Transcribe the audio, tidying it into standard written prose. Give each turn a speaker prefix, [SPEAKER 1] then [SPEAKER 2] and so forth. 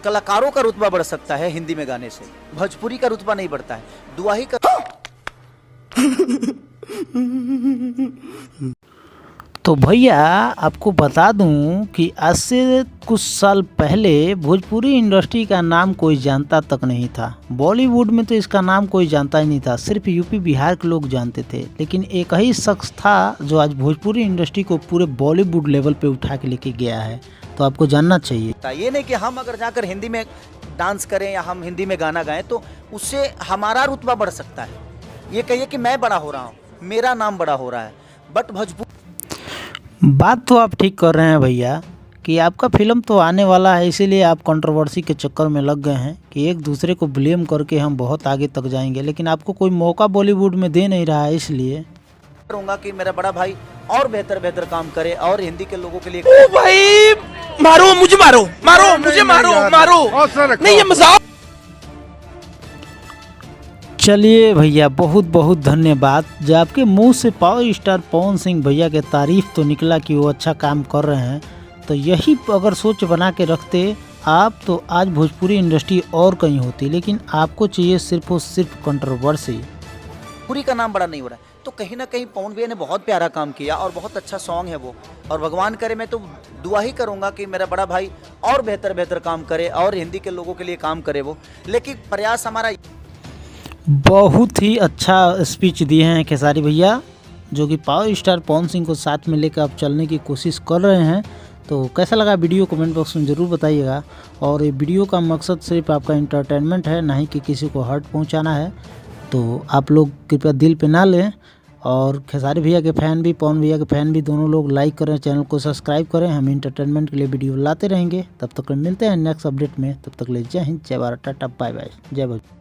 [SPEAKER 1] कलाकारों का रुतबा बढ़ सकता है हिंदी में गाने से, भोजपुरी का रुतबा नहीं बढ़ता है। दुआही का
[SPEAKER 2] तो भैया आपको बता दूं कि आज से कुछ साल पहले भोजपुरी इंडस्ट्री का नाम कोई जानता तक नहीं था। बॉलीवुड में तो इसका नाम कोई जानता ही नहीं था, सिर्फ यूपी बिहार के लोग जानते थे। लेकिन एक ही शख्स था जो आज भोजपुरी इंडस्ट्री को पूरे बॉलीवुड लेवल पे उठा के लेके गया है। तो आपको जानना चाहिए।
[SPEAKER 1] ये नहीं कि हम अगर जाकर हिंदी में डांस करें या हम हिंदी में गाना गाएं तो उससे हमारा रुतबा बढ़ सकता है। ये कहिए कि मैं बड़ा हो रहा हूँ, मेरा नाम बड़ा हो रहा है, बट भोजपुरी
[SPEAKER 2] बात तो आप ठीक कर रहे हैं भैया कि आपका फिल्म तो आने वाला है, इसीलिए आप कंट्रोवर्सी के चक्कर में लग गए हैं कि एक दूसरे को ब्लेम करके हम बहुत आगे तक जाएंगे। लेकिन आपको कोई मौका बॉलीवुड में दे नहीं रहा है, इसलिए
[SPEAKER 1] करूंगा कि मेरा बड़ा भाई और बेहतर काम करे और हिंदी के लोगों के लिए।
[SPEAKER 3] ओ भाई मारो मुझे, मारो मारो मुझे, मारो मारो नहीं, ये मजाक।
[SPEAKER 2] चलिए भैया, बहुत बहुत धन्यवाद। जब आपके मुंह से पावर स्टार पवन सिंह भैया के तारीफ तो निकला कि वो अच्छा काम कर रहे हैं, तो यही अगर सोच बना के रखते आप तो आज भोजपुरी इंडस्ट्री और कहीं होती। लेकिन आपको चाहिए सिर्फ और सिर्फ कंट्रोवर्सी।
[SPEAKER 1] पूरी का नाम बड़ा नहीं हो रहा है, तो कहीं ना कहीं पवन भैया ने बहुत प्यारा काम किया और बहुत अच्छा सॉन्ग है वो। और भगवान करे, मैं तो दुआ ही करूंगा कि मेरा बड़ा भाई और बेहतर काम करे और हिंदी के लोगों के लिए काम करे वो। लेकिन प्रयास हमारा
[SPEAKER 2] बहुत ही अच्छा स्पीच दिए हैं खेसारी भैया, जो कि पावर स्टार पवन सिंह को साथ में लेकर आप चलने की कोशिश कर रहे हैं। तो कैसा लगा वीडियो कमेंट बॉक्स में ज़रूर बताइएगा। और ये वीडियो का मकसद सिर्फ आपका इंटरटेनमेंट है, ना ही कि किसी को हर्ट पहुंचाना है। तो आप लोग कृपया दिल पे ना लें। और खेसारी भैया के फ़ैन भी, पवन भैया के फ़ैन भी, दोनों लोग लाइक करें, चैनल को सब्सक्राइब करें। हम इंटरटेनमेंट के लिए वीडियो लाते रहेंगे। तब तक मिलते हैं नेक्स्ट अपडेट में। तब तक ले जय हिंद, जय भारत, टाटा, बाय बाय, जय भोजपुरी।